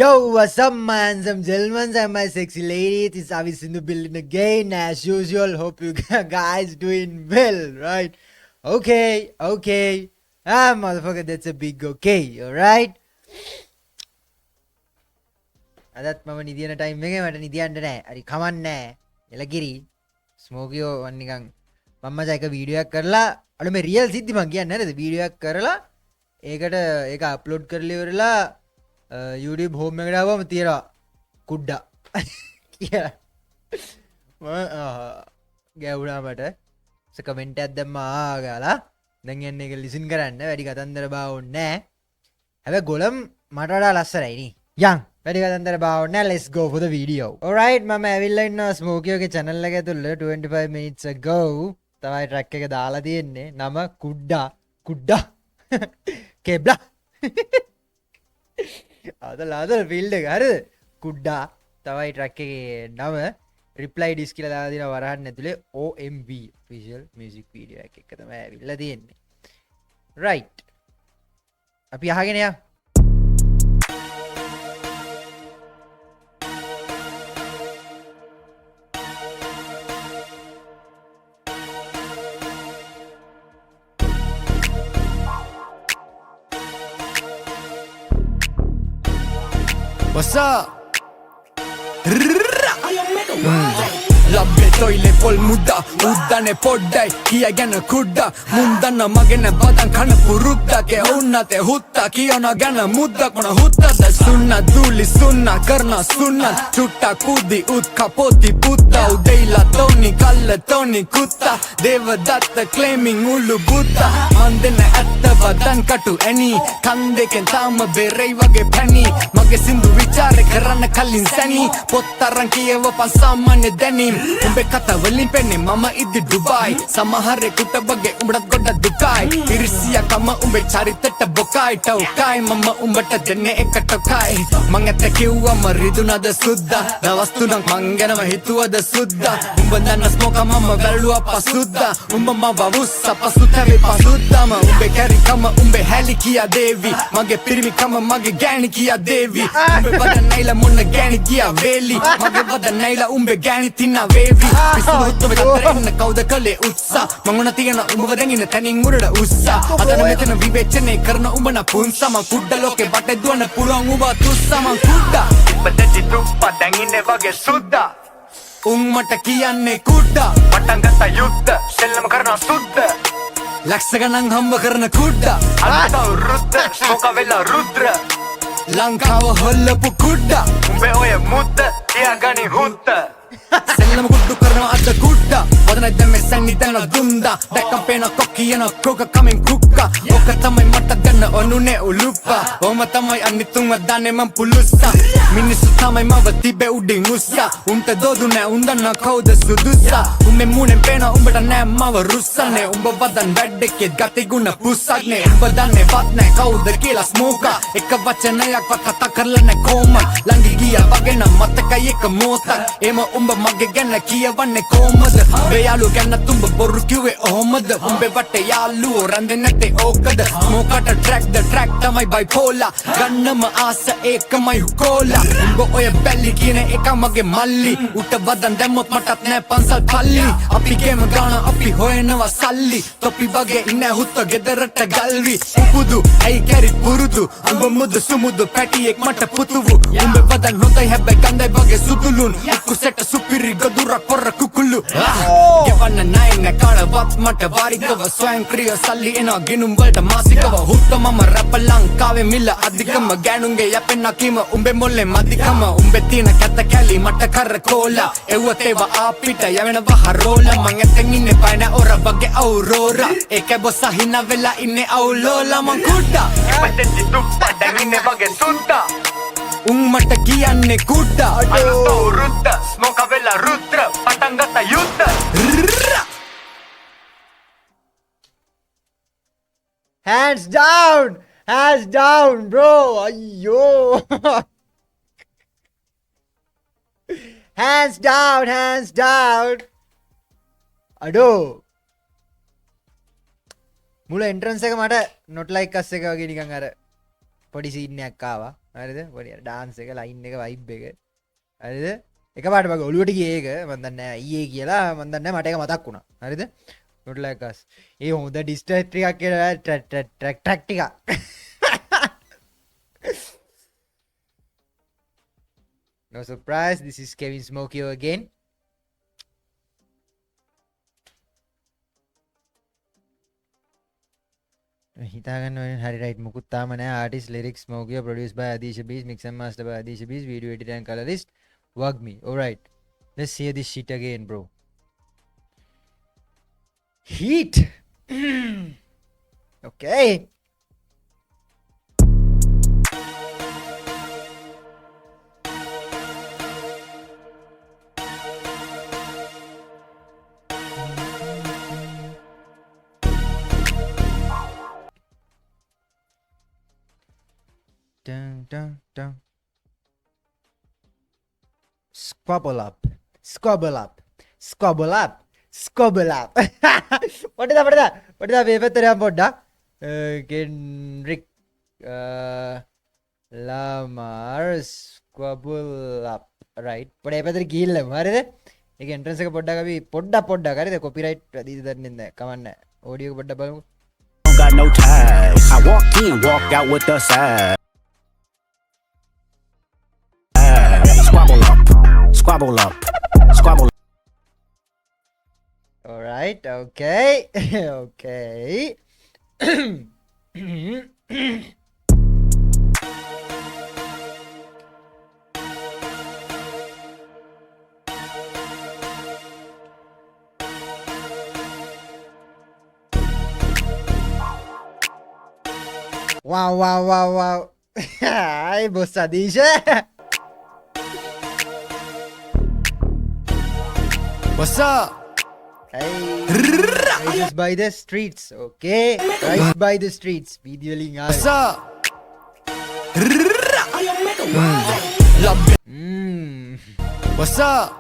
Yo, what's up, man? Some gentlemen and my sexy ladies. It's Avis in the building again, as usual. Hope you guys doing well, right? Okay. Motherfucker, that's a big okay, alright? අදත් මම නිදියන time එකේ මට නිදියන්න නෑ. හරි කමන්නේ නෑ. එලගිරි. ස්මෝකියෝ වන් නිකන් මම මචං එක වීඩියෝ එකක් කරලා අර මේ රියල් සිද්ධි මං කියන්නේ නේද? වීඩියෝ එකක් කරලා ඒකට ඒක අප්ලෝඩ් කරලා ඉවරලා YouTube home එකට ආවම තියනවා කුඩ්ඩා කියලා ගැවුණා මට කමෙන්ට් එකක් දැම්මා ගාලා දැන් යන්නේ ඒක ලිසන් කරන්න වැඩි කතන්දර බාවුන්නේ නැහැ හැබැයි ගොලම් මට වඩා ලස්සනයි නේ යන් වැඩි කතන්දර බාවුන්නේ නැහැ let's go for the video alright මම ඇවිල්ලා ඉන්නවා ස්මෝකියෝගේ channel එක ඇතුළේ 25 minutes ago තමයි track එක දාලා තියෙන්නේ නම කුඩ්ඩා කෙබ්ලා අදලාද ෆිල්ඩ් එක හරිද කුඩ්ඩා තමයි ට්‍රැක් එකේ නම රිප්ලයි ඩිස් කියලා දාලා දිනවා වරහන් ඇතුලේ OMV official music video එක තමයි ඇවිල්ලා තියෙන්නේ right අපි අහගෙන යමු What's up? Labbe toile pol mudda uddane poddai kiya gana kudda mundanna magena badan kana purudda ke onna te hutta kiyana gana mudda kona hutta da sunna duli sunna karna sunna chutta kudi utka poti putta udeila toni kalla toni kutta devadatta claiming ulu buddha mandena atta badan katu any kandeken tama berei wage pani mage sindu vichare karanna kallin sani pottaran kiyewa pan samanne denim umbe kata වලින් පෙන්නේ මම ඉදි Dubai සමහරෙකුට වගේ උඹට ගොඩක් දුකයි ඉරිසියා කම උඹේ චරිතට බොකයි ටෝකයි මම උඹට දෙන්නේ එක ටෝකයි මං ඇත්ත කිව්වම රිදුනද සුද්දා දවස් තුනක් මං ගැනම හිතුවද සුද්දා උඹ දන්න ස්මෝකා මම වැළුවා පසුද්දා උඹ මව වුස්ස පසුතැවි පසුද්දාම උඹේ කැරිකම උඹේ හැලි කියා දේවි මගේ පිරිමිකම මගේ ගෑණි කියා දේවි උඹේ වද නැයිලා මොන ගෑණි කියා වේලි මගේ වද නැයිලා උඹේ ගෑණි තිනා වේවි පිස්සුත් වෙන්න කවුද කලේ උත්සා මංගුණ තියෙන උඹව දැඟින තනින් උඩට උස්සා අදන මෙතන විවේචනය කරන උඹන පුන්සා මං කුඩ්ඩ ලෝකේ බටේ දුවන්න පුළුවන් උඹ තුස්සා මං කුඩ්ඩා ඉබ්බදෙච්චි තුප්පා දැඟින්නේ වගේ සුද්දා උන් මට කියන්නේ කුඩ්ඩා පටන් ගත්ත යුද්ධ සෙල්ලම කරනවා සුද්ද ලක්ෂ ගණන් හම්බ කරන කුඩ්ඩා අද රුද්ද ශෝක වෙලා රුද්‍ර ලංකාව හොල්ලපු කුඩ්ඩා උඹේ ඔය මුද්ද තියාගනි හුත්ත සෙල්ලම කුඩ්ඩු කරනවා අද කුඩ්ඩා වදන දැම්මේ සැන්නි දැන දුන්දා දැක්කම් පේන කොක්කියන කෝක කමින් කුක්කා ඕක තමයි මට ගන්න ඔනුනේ උලුප්පා ඕම තමයි අනිතුන්ව දාන්නේ මං පුලුස්සා මිනිස්සු තමයි මව තිබේ උඩින් උස්සා උන්ට දෝදු නෑ උන් දන්නා කවුද සුදුස්සා උඹේ මූණෙන් පේන උඹට නෑ මව රුස්සන්නේ උඹ වදන් වැඩෙකෙත් ගති ගුණ පුස්සක්නේ උඹ දන්නේ වත් නෑ කවුද කියලා ස්මෝකා එක වචනයක් වත් කතා කරලා නෑ කොහොම ළඟ ගියා වගේ නම් මතකයි එක මොහොතක් එම උඹ මගේ ගැන කියවන්නේ කොහමද මේ යාළු ගැන තුඹ බොරු කිව්වේ ඔහොමද උඹේ වටේ යාළුවෝ රැඳෙන්නේ නැත්තේ ඕකද මොකට ට්‍රැක් තමයි බයිපෝලා ගන්නම ආස ඒකමයි හුකෝලා උඹ ඔය බැලි කියන එක මගේ මල්ලි උට වදන් දැම්මොත් මටත් නෑ පන්සල් පල්ලි අපි ගේම ගාන අපි හොයනවා සල්ලි තොපි වගේ ඉන්නේ හුත්ත ගෙදරට ගල්වි උපුදු ඇයි කැරි පුරුදු උඹ මුදු සුමුදු පැටියෙක් මට පුතුවු උඹ වදන් හොඳයි හැබැයි ගඳයි වගේ සුදුලුන් කුසෙට සුපිරි ගදුරක් පොර කුකුළු ගෙවන්න නෑ නෑ කාටවත් මට වාරිකව ස්වයංක්‍රීය සල්ලි එනවා ගිනුම් වලට මාසිකව හුත්ත මම රැප ලංකාවේ මිල අධිකම ගෑනුන්ගේ යැපෙන්න කීම උඹේ මොල්ලේ මදිකම උඹේ තියෙන කැත කැලි මට කරකෝලා එව්වත් ඒවා අපිට යවෙනවා හරෝලා මං එතෙන් ඉන්නේ පයින ඔර වගේ අවුරෝරා ඒක බොස්ස හින වෙලා ඉන්නේ අවුලෝලා මං කුඩ්ඩා ඉබ්බදෙච්චි තුප්පා දැන් ඉන්නේ වගේ සුද්දා උන් මට කියන්නේ කුඩ්ඩා අයෝ රුද්ද ස්මෝක වෙලා රුද්‍ර පටන් ගත්ත යුද්ධ hands down bro ayyo hands down අඩෝ මුල එන්ට්‍රන්ස් එක මට not like us එක වගේ නිකන් අර පොඩි සීන් එකක් ආවා හරිද පොඩි ඩාන්ස් එක ලයින් එක වයිබ් එක හරිද එකපාරට මගේ ඔළුවට ගියේ ඒක මම දන්නේ නැහැ ඊයේ කියලා මම දන්නේ නැහැ මට ඒක මතක් වුණා හරිද not like us ඒ හොඳ ඩිස්ටර්බ් ටිකක් කියලා ට්‍රැක් ටික no surprise this is Kevin Smokey again හිතාගන්න හරි රයිට් මුකුත් තාම නැහැ artist lyrics Smokey produced by Adisha Beast mix and master by Adisha Beast video editor and colorist Wagmi alright let's hear this shit again bro heat okay dun dun dun squabble up squabble up squabble up squabble up පොඩ්ඩක් මේ පැත්තට යන්න පොඩ්ඩක් කෙන්රික් ලාමාර් squabble up right පොඩ්ඩක් මේ පැත්තට ගිහිල්ලමු හරිද ඒක එන්ට්‍රන්ස් එක පොඩ්ඩක් අපි පොඩ්ඩක් හරිද කොපිරයිට් වැඩිද දන්නේ නැහැ කවන්න ඔඩියෝ එක පොඩ්ඩක් බලමු got no ties. I walked in, walked out with the side. Squabble up, squabble up, squabble up. all right okay okay wow hi boss Adisha What's up? hey rises by the streets okay rise by the streets video link What's up? Love it. What's up?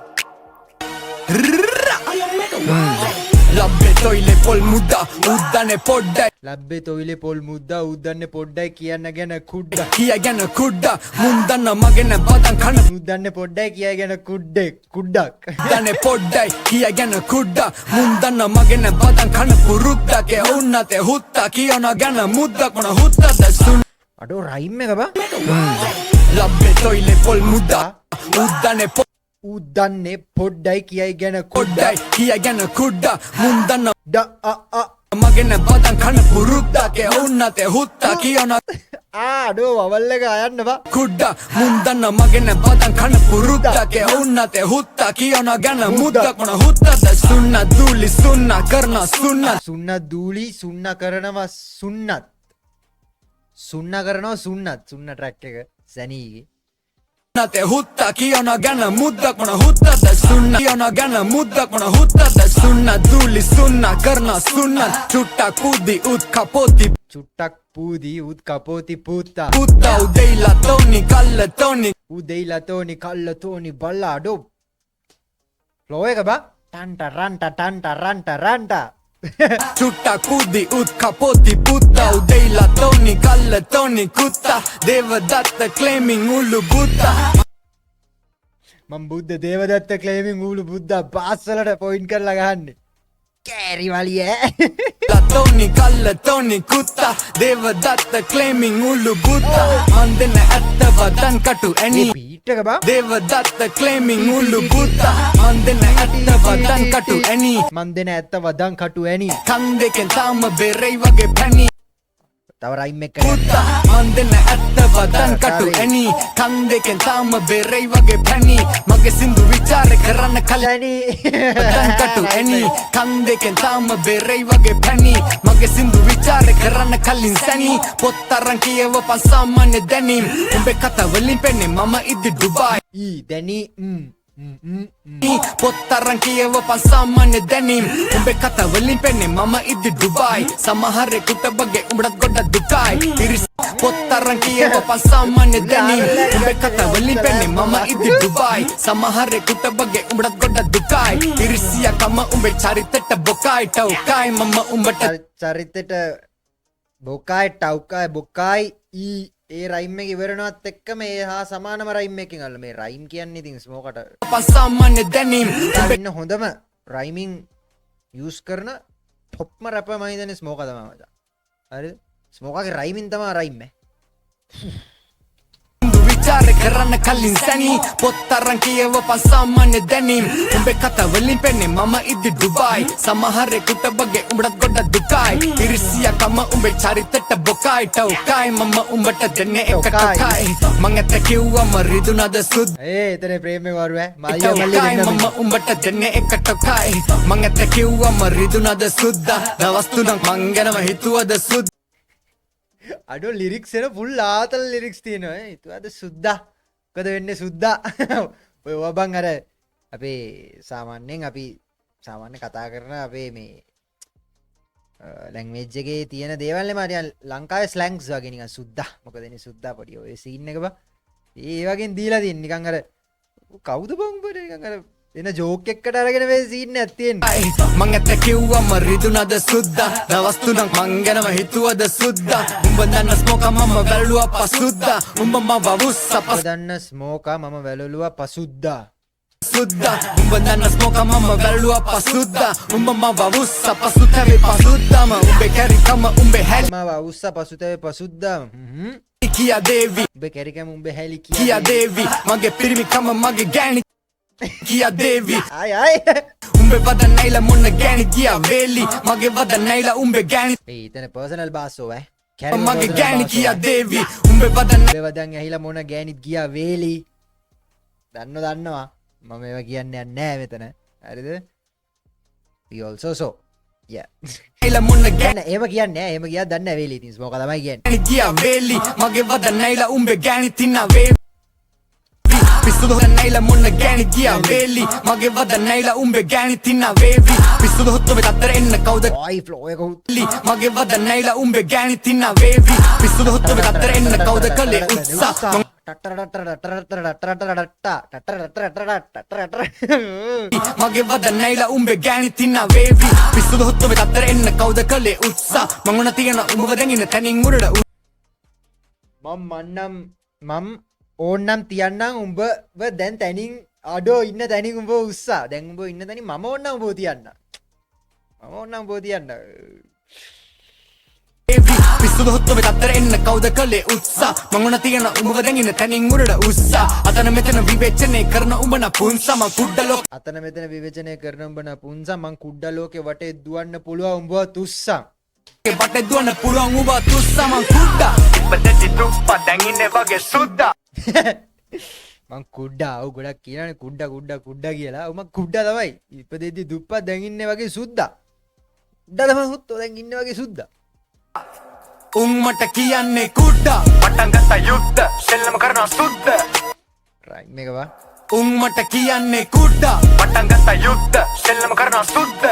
ලබ්බේ තොයිලේ පොල් මුද්දා උද්දනේ පොඩ්ඩයි ලබ්බේ තොයිලේ පොල් මුද්දා උද්දන්නේ පොඩ්ඩයි කියන්න ගැන කුඩ්ඩා කිය ගැන කුඩ්ඩා මුන්දන්න මගෙන බදන් කන උද්දන්නේ පොඩ්ඩයි කිය ගැන කුඩ්ඩක් දනේ පොඩ්ඩයි කිය ගැන කුඩ්ඩා මුන්දන්න මගෙන බදන් කන පුරුද්දගේ උන්නතේ හුත්තා කියන ගැන මුද්දක් මොන හුත්තද සුන් අඩෝ රයිම් එක බා ලබ්බේ තොයිලේ පොල් මුද්දා උද්දනේ උද්දන්නේ පොඩ්ඩයි කියයි ගැන පොඩ්ඩයි කිය ගැන කුඩ්ඩා මුන්දන්න මගෙන බදන් කන පුරුද්දගේ උන්නතේ හුත්තා කියන අඩෝ වවල් එක අයන්න බා කුඩ්ඩා මුන්දන්න මගෙන බදන් කන පුරුද්දගේ උන්නතේ හුත්තා කියන ගැන මුද්දක් මොන හුත්තද සුන්න දූලි සුන්න කරන සුන්න දූලි සුන්න කරනවා සුන්නත් සුන්න ට්‍රැක් එක සැනීගේ උන්නතේ හුත්තා කියන ගැන මුද්දක් මොන හුත්තද සුන්න කියන ගැන මුද්දක් මොන හුත්තද සුන්න දූලි සුන්න කරන සුන්නත් චුට්ටක් පුදි උත් කපෝති චුට්ටක් පූදී උත් කපෝති පුත්තා පුත්තා උදෙයිලා තෝනි කල්ල තෝනි උදෙයිලා තෝනි කල්ල තෝනි බල්ලා අඩෝ ෆ්ලෝ එක බා ටන්ට රන්ට චුට්ටක් පුදි උත් කපෝති පුත්තා උදෙයිලා තෝනි කල්ල තෝනි කුත්තා දේවදත්ත ක්ලේමින් උළු බුත්තා මම බුද්ධ දේවදත්ත ක්ලේමින් ඌළු බුද්ධ පාස්සලට පොයින්ට් කරලා ගහන්නේ කෑරි වලිය තෝනි කල්ල තෝනි කුත්තා දේවදත්ත ක්ලේමින් උළු බුත්තා මන්දන ඇත්ත වදන් කටු ඇනි බීට් එක බා දේවදත්ත ක්ලේමින් උළු බුත්තා මන්දන ඇත්ත වදන් කටු ඇනි මන් දෙන ඇත්ත වදන් කටු ඇනි කන් දෙකෙන් තාම බෙරයි වගේ පැණි තව රයිම් එක පුත්තා මන්දන ඇත්ත වදන් කටු ඇනි කන් දෙකෙන් තාම බෙරයි වගේ පැණි මගේ සින්දු විචාර කරන්න කලින් වදන් කටු ඇනි කන් දෙකෙන් තාම බෙරයි වගේ පැණි මගේ සින්දු විචාර කරන්න කලින් සැනි පොත් අරන් කියවපන් සාමාන්‍ය දැනීම් උඹේ කතා වලින් පෙන්නේ මම ඉදි ඩුබායි ඊ දැනි පොත් අරන් කියවපන් සාමාන්‍ය දැනීම් උඹේ කතා වලින් පෙන්නේ මම ඉදි ඩුබායි සමහරෙකුට බගේ උඹට ගොඩක් දුකයි ඉරිස් පොත් අරන් කියවපන් සාමාන්‍ය දැනීම් උඹේ කතා වලින් පෙන්නේ මම ඉදි ඩුබායි සමහරෙකුට බගේ උඹට ගොඩක් දුකයි ඉරිසියා කම උඹේ චරිතෙට බොකයි ටවුකයි මම උඹට චරිතෙට බොකයි ටවුකයි බොකයි ඊ ඒ රයිම් එක ඉවරනවත් එක්ක මේ හා සමානම රයිම් එකකින් අල්ල මේ රයිම් කියන්නේ ඉතින් ස්මෝකට පසාමාන්‍ය දැනීම් ඉන්න හොඳම රයිමින් යූස් කරන ටොප්ම රැපර් මම හිතන්නේ ස්මෝකා තමයි මචං. හරිද? ස්මෝකාගේ රයිමින් තමයි රයිම් එක. විචාර කරන්න කලින් සැනී පොත්තරන් කියව පසාමාන්‍ය දැනීම් උඹේ කතා වලින් පෙන්නේ මම ඉදි ඩුබායි සමහරෙකුට බගේ උඹට ගොඩක් දුකයි ඉරිසියකම උඹේ චරිතට බොකයි ටෝකයි මම උඹට දෙන්නේ එක ටෝකයි මං ඇත්ත කිව්වම රිදුනද සුද් එතන ප්‍රේමේ වරු මල්ලිය මල්ලි ටෝකයි මම උඹට දෙන්නේ එක ටෝකයි මං ඇත්ත කිව්වම රිදුනද සුද්දා දවස් තුනක් මං ගැනම හිතුවද සුද්දා අඩෝ ලිරික්ස් එන ෆුල් ආතල් ලිරික්ස් තියෙනවා හිතුවද සුද්දා මොකද වෙන්නේ සුද්දා ඔය වබන් අර අපේ සාමාන්‍යයෙන් අපි සාමාන්‍ය කතා කරන අපේ මේ ලැන්ග්වේජ් එකේ තියෙන දේවල් නේ මාරිය ලංකාවේ ස්ලැන්ග්ස් වගේ නිකන් සුද්දා මොකද එනේ සුද්දා පොඩි ඔය සීන් එක බා ඒ වගේන් දීලා තියෙන නිකන් අර කවුද බං උඹට නිකන් අර එන ජෝක් එකකට අරගෙන මේ සීන් එකක් තියෙන්නේ මං ඇත්ත කිව්වම රිදුනද සුද්දා දවස් තුනක් මං ගැනම හිතුවද සුද්දා උඹ දන්න ස්මෝකා මම වැළුවා පසුද්දා උඹ මව වුස්සා ඔබ දන්න ස්මෝකා මම වැළලුවා පසුද්දා පසුද්දා උඹ දන්න ස්මෝකා මම වැළුවා පසුද්දා උඹ මව වුස්සා පසුතැවේ පසුද්දාම උඹේ කැරිකම උඹේ හැලි මම අවුස්සා පසුතැවේ පසුද්දා කියා දේවි උඹේ කැරිකම උඹේ හැලි කියා දේවි මගේ පිරිමිකම මගේ ගෑණි කියා දේවි ආයි උඹේ වද නැයිලා මොන ගෑණි කියා වේලි මගේ වද නැයිලා උඹේ ගෑණි ඒ ඉතන පර්සනල් බාසෝ මගේ ගෑණි කියා දේවි උඹේ වද උඹේ වදන් ඇහිලා මොන ගෑනිත් ගියා වේලි දන්නවා මම ඒවා කියන්නේ නැහැ මෙතන හරිද we also so yeah නැයිලා මොන දැන් එහෙම කියන්නේ නැහැ එහෙම ගියා දන්නේ නැහැ වේලි ඉතින් මොකක් තමයි කියන්නේ ගෑණි කියා වේලි මගේ වද නැයිලා උඹේ ගෑණි තින්නා වේලි පිස්සුද නැයිලා මොන ගෑණි කියා වේලි මගේ වද නැයිලා උඹේ ගෑණි තින්නා වේවි පිස්සුද හොත්තොබේ තත්තර එන්න කවුද ඔයි ෆ්ලෝ එක ලි මගේ වද නැයිලා උඹේ ගෑණි තින්නා වේවි පිස්සුද හොත්තොබේ තත්තර එන්න කවුද කලේ උත්සාහ මගේ වද නැයිලා උඹේ ගෑණි තින්නා වේවි පිස්සුද හොත්තොබේ තත්තර එන්න කවුද කලේ උත්සාහ මං උන තියෙන උඹව දැන් ඉන්න තනින් උඩට මම ඕන්නම් තියන්නම් උඹ දැන් තැනින් අඩෝ ඉන්න තැනින් උඹ උස්සා දැන් උඹ ඉන්න තැනින් මම ඕන්නම් උඹ තියන්න මම ඕන්නම් උඹ තියන්න පිස්සුද හොත්තොබේ තත්තර එන්න කවුද කලේ උත්සාහ මං උන තියෙන උඹව දැන් ඉන්න තනින් උඩට උස්සා අතන මෙතන විවේචනය කරන උඹ නපුන්සා මං කුඩ්ඩලෝ අතන මෙතන විවේචනය කරන උඹ නපුන්සා මං කුඩ්ඩ ලෝකේ වටේ දුවන්න පුළුවන් උඹ තුස්සා බටේ දුවන්න පුළුවන් උඹ තුස්සා මං කුඩ්ඩා ඉපදෙති තුප්පා දැන් ඉන්නේ වගේ සුද්දා මං කුඩ්ඩා ඔව් ගොඩක් කියනනේ කුඩ්ඩා කියලා ඔව් මං කුඩ්ඩා තමයි ඉපදෙද්දි දුප්පත් දැන් ඉන්නේ වගේ සුද්දා කුඩ්ඩා තමයි හුත්තෝ දැන් ඉන්නේ වගේ සුද්දා උන් මට කියන්නේ කුඩ්ඩා පටන් ගත්ත යුද්ධ සෙල්ලම කරනවා සුද්ද රයිම් එක වා උන් මට කියන්නේ කුඩ්ඩා පටන් ගත්ත යුද්ධ සෙල්ලම කරනවා සුද්ද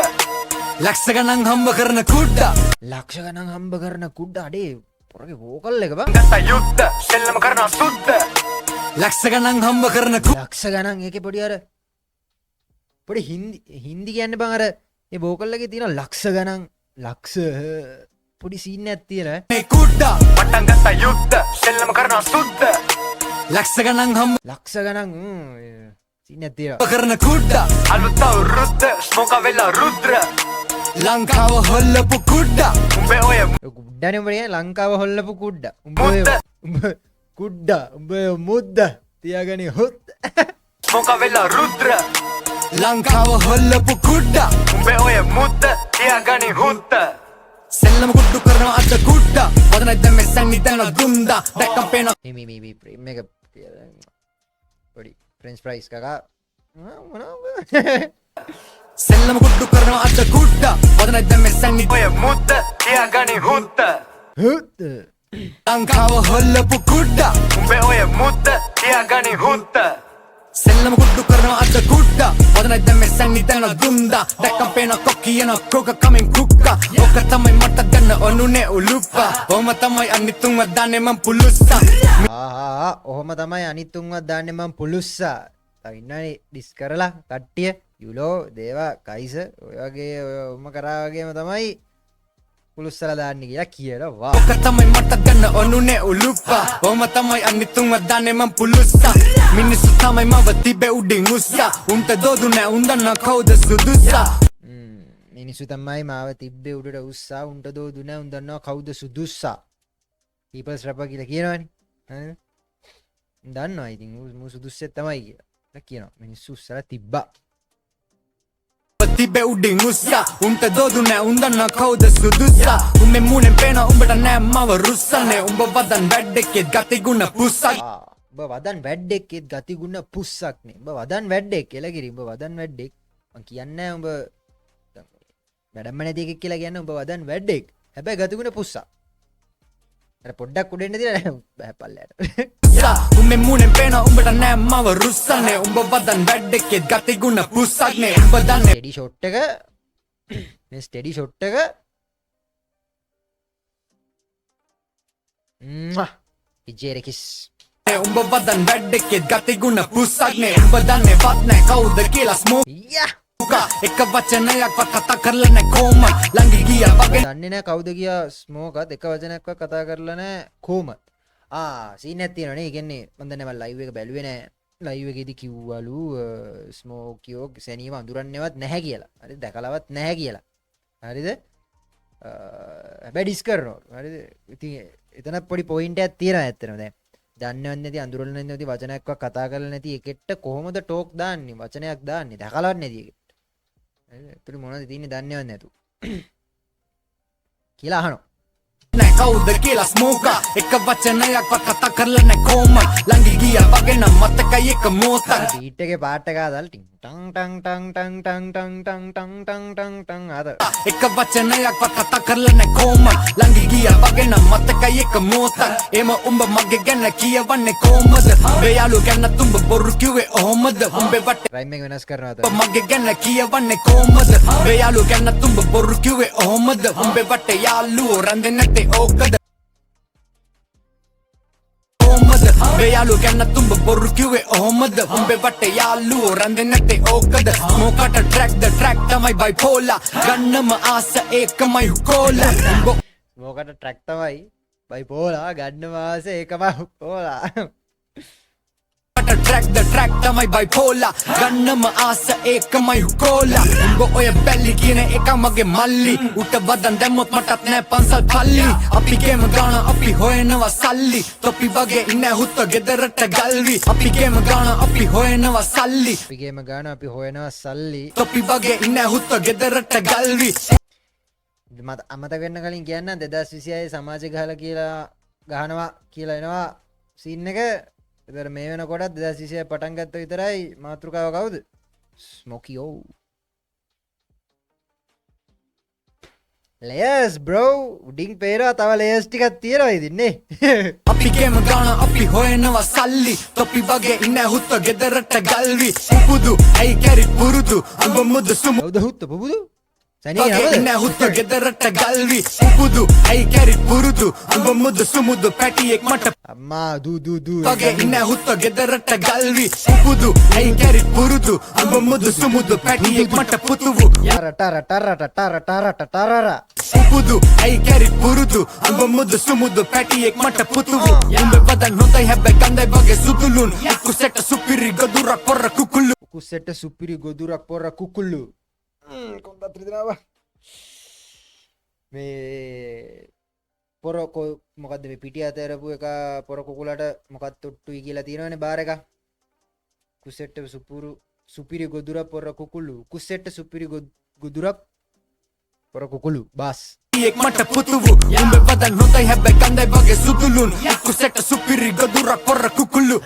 ලක්ෂ ගණන් හම්බ කරන කුඩ්ඩා ලක්ෂ ගණන් හම්බ කරන කුඩ්ඩා අඩේ පොරගේ වෝකල් එක බං ගත්ත යුද්ධ සෙල්ලම කරනවා සුද්ද ලක්ෂ ගණන් හම්බ කරන ලක්ෂ ගණන් ඒකේ පොඩි අර පොඩි හින්දි කියන්නේ බං අර මේ වෝකල් එකේ තියෙන ලක්ෂ ගණන් ලක්ෂ පොඩි සීන් එකක් තියෙනවා මේ කුඩ්ඩා පටන් ගත්ත යුද්ධ සෙල්ලම කරනවා සුද්ද ලක්ෂ ගණන් හම්බ ලක්ෂ ගණන් සීන් එකක් තියෙනවා කරන කුඩ්ඩා අලුත් අවුරුද්ද ස්මෝකා වෙලා රුද්‍ර ලංකාව හොල්ලපු කුඩ්ඩා උඹේ ඔය කුඩ්ඩානේ උඹ ලංකාව හොල්ලපු කුඩ්ඩා උඹ කුඩ්ඩා උඹ මුද්ද තියාගනි හොත් ස්මෝකා වෙලා රුද්‍ර ලංකාව හොල්ලපු කුඩ්ඩා උඹේ ඔය මුද්ද තියාගනි හොත් සෙල්ලම කුඩු කරනවා අද කුඩ්ඩා වදන දැම්මේ සන්නි තන දුන්දා දැක්කම් පේන මේ ප්‍රේම එක පොඩි ෆ්‍රෙන්ච් ෆ්‍රයිස් කකා සෙල්ලම කුඩු කරනවා අද කුඩ්ඩා වදන දැම්මේ සන්නි ඔය මුද්ද තියාගනි හොත් ලංකාව හොල්ලපු කුඩ්ඩා උඹේ ඔය මුද්ද තියාගනි හොත් සෙල්ලම කුඩු කරනවා අද කුඩ්ඩා වදන දැම්මේ සන්නි තන දුන්දා දැක්කම් පේන කොකියන කොක කමින් කුක්කා ඔක තමයි මට ගන්න ඔනුනේ උලුප්පා ඔහම තමයි අනිතුන්ව දාන්නේ මං පුලුස්සා ඔහොම තමයි අනිතුන්වත් දාන්නේ මං පුලුස්සා තව ඉන්නනේ ඩිස් කරලා කට්ටිය යුලෝ දේවා කයිස ඔය වගේ ඔම කරා වගේම තමයි කුළුස්සල දාන්න කියලා කියනවා. ඔක තමයි මට ගන්න ඔනුනේ උලුප්පා ඔම තමයි අනිතුන්ව දන්නේ මං පුලුස්සා මිනිස්සු තමයි මව තිබේ උඩින් උස්සා උන්ට දොදු නෑ උන් දන්නා කවුද සුදුස්සා මිනිස්සු තමයි මාව තිබ්බේ උඩට උස්සා උන්ට දෝදු නෑ උන් දන්නවා කවුද සුදුස්සා. පීපල්ස් රැපර් කියලා කියනවනේ. හරිද? දන්නවා ඉතින් මූ සුදුස්සෙක් තමයි කියලා කියනවා. මිනිස්සු උස්සලා තිබ්බා. තිබේ උඩින් උස්සා උන්ට දොදු නෑ උන් දන්නා කවුද සුදුස්සා උඹේ මූණෙන් පේන උඹට නෑ මව රුස්සන්නේ උඹ වදන් වැඩෙක්කෙත් ගතිගුණ පුස්සක් උඹ වදන් වැඩෙක්කෙත් ගතිගුණ පුස්සක් නේ. උඹ වදන් වැඩෙක් කියලා කිරි. උඹ වදන් වැඩෙක්. මං කියන්නේ උඹ වැඩම නැති එකෙක් කියලා කියන්නේ උඹ වදන් වැඩෙක්. හැබැයි ගතිගුණ පුස්සක්. අර පොඩ්ඩක් උඩෙන්න දිලා බෑ පල්ලයට. උඹේ මූණෙන් පේන උඹට නෑ මව රුස්සන්නේ උඹ වදන් වැඩෙක්කෙත් ගතිගුණ පුස්සක් නේ උඹ දන්නේ ස්ටෙඩි ෂොට් එක මේ ස්ටෙඩි ෂොට් එක ඉජේරකිස් උඹ වදන් වැඩෙක්කෙත් ගතිගුණ පුස්සක් නේ උඹ දන්නේ වත් නෑ කවුද කියලා ස්මෝක් යා එක වචනයක්වත් කතා කරලා නෑ කොහොම ළඟ ගියා වගේ දන්නේ නෑ කවුද කියා ස්මෝකත් එක වචනයක්වත් කතා කරලා නෑ කොහොමද සීන් එකක් තියෙනවනේ. ඒ කියන්නේ මම දන්නේ මම ලයිව් එක බැලුවේ නෑ. ලයිව් එකේදී කිව්වලු ස්මෝකියෝ සෙනීම අඳුරන්නේවත් නැහැ කියලා. හරිද? දැකලවත් නැහැ කියලා. හරිද? හැබැයි ඩිස් කරනවා. හරිද? ඉතින් එතන පොඩි පොයින්ට් එකක් තියෙනවා ඇත්තටම. දැන් දන්නවත් නැති අඳුරන්නේ නැති වචනයක්වත් කතා කරලා නැති එකෙක්ට කොහොමද ටෝක් දාන්නේ? වචනයක් දාන්නේ. දැකලවත් නැති එකෙක්ට. හරිද? ඒතුළු මොනවද තියෙන්නේ දන්නේවත් නැතු. කියලා අහනවා. නෑ කවුද කියලා ස්මෝකා එක වචනයක්වත් කතා කරලා නෑ කොහොම ළඟ ගියා වගේ නම් මතකයි එක මොහොතක් බීට් එකේ පාට් එක දාලා ටින් ටං ටං ටං ටං ටං ටං ටං ටං ටං ටං ටං ආද එක වචනයක්වත් කතා කරලා නෑ කොහොම ළඟ ගියා වගේ නම් මතකයි එක මොහොතක් එම උඹ මගේ ගැන කියවන්නේ කොහොමද මේ යාළු ගැන තුඹ බොරු කිව්වේ ඔහොමද උඹේ වටේ රයිම් එක වෙනස් කරනවා අත මගේ ගැන කියවන්නේ කොහොමද මේ යාළු ගැන තුඹ බොරු කිව්වේ ඔහොමද උඹේ වටේ යාළුවෝ රැඳෙන්නේ නැත්තේ ඕකද මේ යාළු ගැන තුඹ බොරු කිව්වේ ඔහොමද උඹේ වටේ යාළුවෝ රැඳෙන්නේ නැත්තේ ඕකද මොකට ට්‍රැක් තමයි බයිපෝලා ගන්නම ආස ඒකමයි හුකෝලා මොකට ට්‍රැක් තමයි බයිපෝලා ගන්න මාස ඒකමයි හුකෝලා ට්‍රැක් තමයි බයිපෝලා ගන්නම ආස ඒකමයි හුකෝලා උඹ ඔය බැල්ලි කියන එක මගේ මල්ලි උට වදන් දැම්මොත් මටත් නෑ පන්සල් පල්ලි අපි ගේම ගාන අපි හොයනවා සල්ලි තොපි වගේ ඉන්නේ හුත්ත ගෙදරට ගල්වි අපි ගේම ගාන අපි හොයනවා සල්ලි අපි ගේම ගාන අපි හොයනවා සල්ලි තොපි වගේ ඉන්නේ හුත්ත ගෙදරට ගල්වි මට අමතක වෙන්න කලින් කියන්න 2026 සමාජ ගහලා කියලා ගහනවා කියලා එනවා සීන් එක එතකොට මේ වෙනකොටත් 2026 පටන් ගත්ත විතරයි මාතෘකාව කවුද ස්මෝකියෝ ලේයර්ස් බ්‍රෝ උඩින් පේනවා තව ලේයර්ස් ටිකක් තියෙනවා ඉතින් නේ අපි ගේම ගාන අපි හොයනවා සල්ලි තොපි වගේ ඉන්නේ හුත්ත ගෙදරට ගල්වි පුදු ඇයි කැරි පුරුදු උඹ මුද සුමු කවුද හුත්ත පුබුදු සනී වගේ ඉන්නේ නේද හුත්ත ගෙදරට ගල්වි පුදු ඇයි කැරි පුරුදු උඹ මුද සුමුදු පැටියෙක් මට අම්මා දූ වගේ ඉන්නේ හුත්ත ගෙදරට ගල්වි පුදු ඇයි කැරි පුරුදු උඹ මුද සුමුදු පැටියෙක් මට පුතුවු ටර පුදු ඇයි කැරි පුරුදු උඹ මුද සුමුදු පැටියෙක් මට පුතුවු උඹ වදන් හොඳයි හැබැයි ගඳයි වගේ සුදුලුන් කුසෙට සුපිරි ගොදුරක් පොර කුකුළු කුසෙට සුපිරි ගොදුරක් පොර කුකුල්ලු කොන්දත් රිදෙනවා මේ පොරකො මොකද්ද මේ පිටිය අතරපු එක පොර කුකුලට මොකක්ද තොට්ටුයි කියලා තියෙනවනේ බාර් එක කුසෙට සුපිරි ගොදුරක් පොර කුකුළු කුසෙට සුපිරි ගොදුරක් පොර කුකුළු බාස් එක් මට පුතුවු උඹ වදන් හොඳයි හැබැයි ගඳයි වගේ සුදුලුන් කුසෙට සුපිරි ගොදුරක් පොර කුකුළු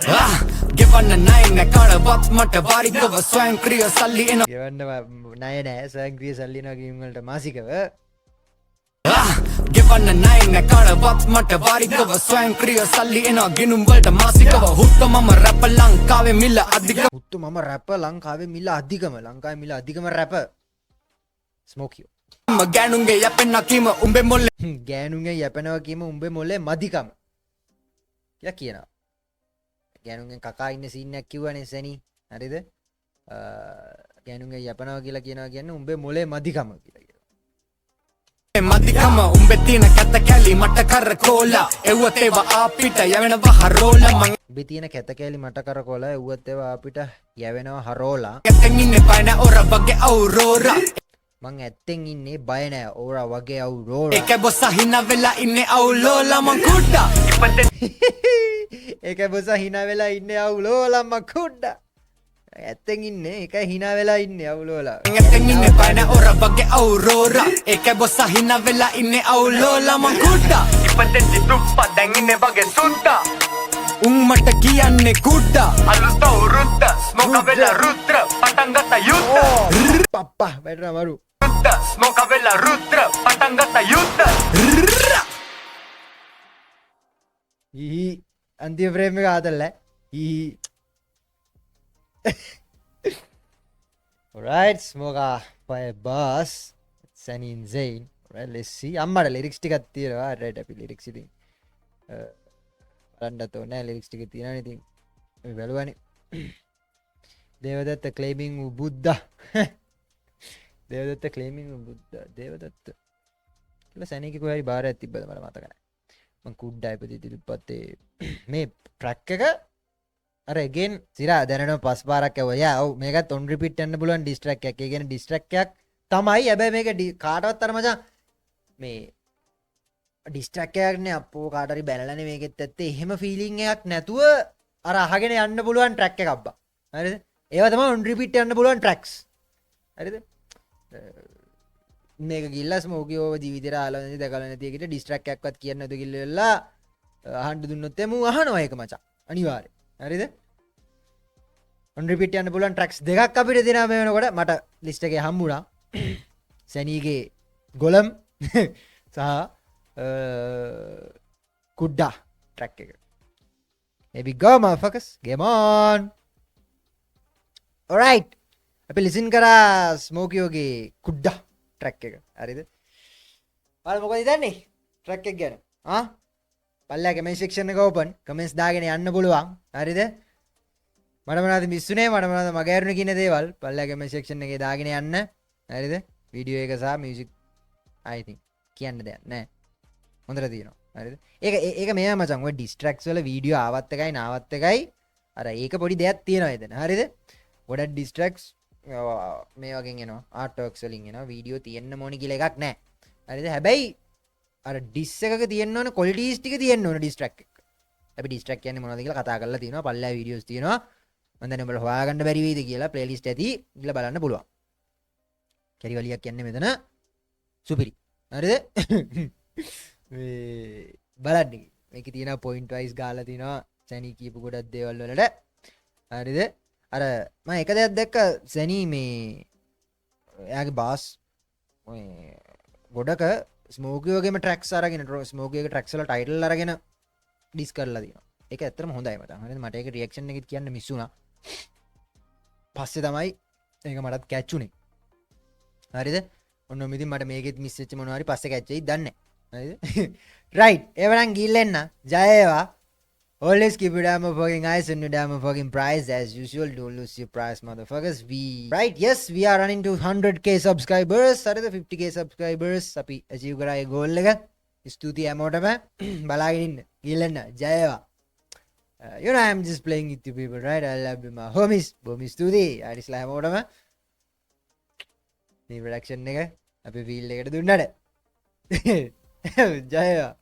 ගෙවන්න නයි නැ කාටවත් මට වාරිකව ස්වයංක්‍රීය සල්ලි එන ගෙවන්න ණය නෑ ස්වයංක්‍රීය සල්ලි එනවා ගේම් වලට මාසිකව ගෙවන්න නයි නැ කාටවත් මට වාරිකව ස්වයංක්‍රීය සල්ලි එන ගිනුම් වලට මාසිකව හුත්ත මම රැප ලංකාවේ මිල අධික හුත්තු මම රැප ලංකාවේ මිල අධිකම ලංකාවේ මිල අධිකම රැප ස්මෝකියෝ ගෑනුන්ගේ යැපෙන්න කීම උඹේ මොල්ලේ ගෑනුන්ගේ යැපෙනවා කීම උඹේ මොලේ මදිකම කියලා කියනවා ගෑනුන්ගෙන් කකා ඉන්න සීන් එකක් කිව්වනේ සෙනී හරිද ගෑනුන්ගේ යැපෙනවා කියලා කියනවා කියන්නේ උඹේ මොලේ මදිකම කියලා කියනවා මදිකම උඹේ තියෙන කැත කැලි මට කර කෝලා එව්වත් ඒවා අපිට යවෙනවා හරෝලා මං උඹේ තියෙන කැත කෑලි මට කරකොල එව්වත් ඒවා අපිට යවෙනවා හරෝලා ඇත්තෙන් ඉන්නේ බය නැ ඔර වගේ අවුරෝරා මං ඇත්තෙන් ඉන්නේ බය නෑ ඕරා වගේ අවුරෝලා ඒක බොස්ස හිනා වෙලා ඉන්නේ අවුලෝලා මං කුඩා ඉපදෙන් ඒක බොස හිනා වෙලා ඉන්නේ අවුලෝලා මං කුඩ්ඩා ඇත්තෙන් ඉන්නේ ඒක හිනා වෙලා ඉන්නේ අවුලෝලා ඇත්තෙන් ඉන්නේ බය නැ ඔර වගේ අවුරෝරා ඒක බොස්ස හිනා වෙලා ඉන්නේ අවුලෝලා මං කුඩා ඉපදෙන් දුප්පා දැන් ඉන්නේ වගේ සුද්දා උන් මට කියන්නේ කුඩා අලුත වෘත්ත ස්මෝක වෙලා රුද්‍ර පටන් ගත්ත යුද්ධ පප්පා වැටෙනවා මරු ස්මෝක වෙලා රුද්‍ර පටන් ගත්ත යුද්ධ ඊ අන්තිම ප්‍රේම එක ආතල්ල ඊ alright smoke by bus it's an insane right let's see අම්මට lyrics ටිකක් තියෙනවා right අපි lyrics ඉතින් බලන්නත් ඕනේ lyrics ටික තියෙනවා ඉතින් අපි බලුවානේ දේවදත්ත claiming බුද්ධ දේවදත්ත claiming බුද්ධ දේවදත්ත කියලා සැනීකේ කොහේ හරි බාරයක් තිබ්බද මට මතක නැහැ මං කුඩ්ඩා ඉපදී තිබ්බත් මේ ට්‍රැක් එක අර again සිරා දැනන පස් පාරක් ඇහුවා යා ඔව් මේකත් on repeat යන්න පුළුවන් diss track එකක් ඒ කියන්නේ diss track එකක් තමයි හැබැයි මේක කාටවත් අර මචං මේ diss track එකක් නේ අපෝ කාට හරි බැලලානේ මේකෙත් ඇත්තේ එහෙම feeling එකක් නැතුව අර අහගෙන යන්න පුළුවන් track එකක් බා හරිද ඒවා තමයි on repeat යන්න පුළුවන් tracks හරිද මේක ගිල්ලා ස්මෝකියෝ ජීවිතේට ආලා නැති දැකලා නැති එකට diss track එකක්වත් කියන්න නැතුව ගිල්ලලා අහන්න දුන්නොත් එමු අහනවා ඒක මචං අනිවාර්යයෙන් හරිද on repeat යන්න පුළුවන් tracks දෙකක් අපිට දෙනවා මේ වෙනකොට මට list එකේ හම්බුණා සැනීගේ ගොලම් සහ කුඩ්ඩා track එක here we go motherfuckers game on alright අපි listen කරා ස්මෝකියෝගේ කුඩ්ඩා track එක හරිද බලමු මොකද හිතන්නේ track එක ගැන පල්ලා කමෙන්ට් සෙක්ෂන් එක ඕපන් කමෙන්ට්ස් දාගෙන යන්න පුළුවන් හරිද මට මොනවද මිස්සුනේ මට මොනවද මගේ අරුණ කියන දේවල් පල්ලා කමෙන්ට් සෙක්ෂන් එකේ දාගෙන යන්න හරිද වීඩියෝ එක සහ මියුසික් I think කියන්න දෙයක් නැහැ හොඳට තියෙනවා හරිද ඒක මෙයා මචං ඔය ඩිස්ට්‍රැක්ට්ස් වල වීඩියෝ ආවත් එකයි නාවත් එකයි අර ඒක පොඩි දෙයක් තියෙනවා එතන හරිද ගොඩක් ඩිස්ට්‍රැක්ට්ස් මේ වගේ එනවා ආර්ට් වර්ක්ස් වලින් එනවා වීඩියෝ තියෙන්න ඕනි කියලා එකක් නැහැ හරිද හැබැයි අර ඩිස් එකක තියෙන්න ඕන ක්වොලිටිස් ටික තියෙන්න ඕන ඩිස් ට්‍රැක් එක. අපි ඩිස් ට්‍රැක් කියන්නේ මොනවද කියලා කතා කරලා තියෙනවා. පල්ලා වීඩියෝස් තියෙනවා. මම දැන් උඹලා හොයාගන්න බැරි වෙයිද කියලා ප්ලේලිස්ට් ඇති ගිහලා බලන්න පුළුවන්. කැරිවලියක් කියන්නේ මෙතන සුපිරි. හරිද? මේ බලන්න. මේකේ තියෙනවා පොයින්ට් වයිස් ගාලා තිනවා සැනී කියපු ගොඩක් දේවල් වලට. හරිද? අර මම එක දෙයක් දැක්ක සැනී මේ එයාගේ බාස් ඔය ගොඩක ස්මෝකියෝගේම ට්‍රැක්ස් අරගෙන ස්මෝකියෝගේ ට්‍රැක්ස් වල ටයිටල් අරගෙන ඩිස් කරලා තියෙනවා. ඒක ඇත්තටම හොඳයි මට. හරිද? මට ඒක රියැක්ෂන් එකෙත් කියන්න මිස් වුණා. පස්සේ තමයි ඒක මටත් කැච් උනේ. හරිද? ඔන්න ඉතින් මට මේකෙත් මිස් වෙච්ච මොනවා හරි පස්සේ කැච් වෙයිද දන්නේ නැහැ. හරිද? right. එවනම් ගිල්ලෙන්න. ජය වේවා. Always keep your damn fucking eyes on your damn fucking prize as usual. Don't lose your prize, motherfuckers. Right, yes, we are running to 100k subscribers. Sarada 50k subscribers. Api achieve kara ye goal එක. ස්තුතියි හැමෝටම බලාගෙන ඉන්න. ගිල්ලන්න. ජය වේවා. You know I'm just playing with you people, right? I love you my homies. බොහොම ස්තුතියි. ආරිස්ලා හැමෝටම මේ ප්‍රොඩක්ෂන් එක අපි ෆීල්ඩ් එකට දුන්නාට. ජය වේවා.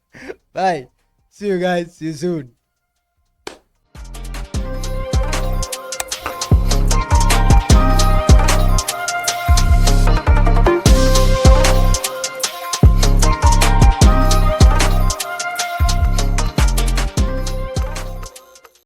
Bye. See you guys. See you soon.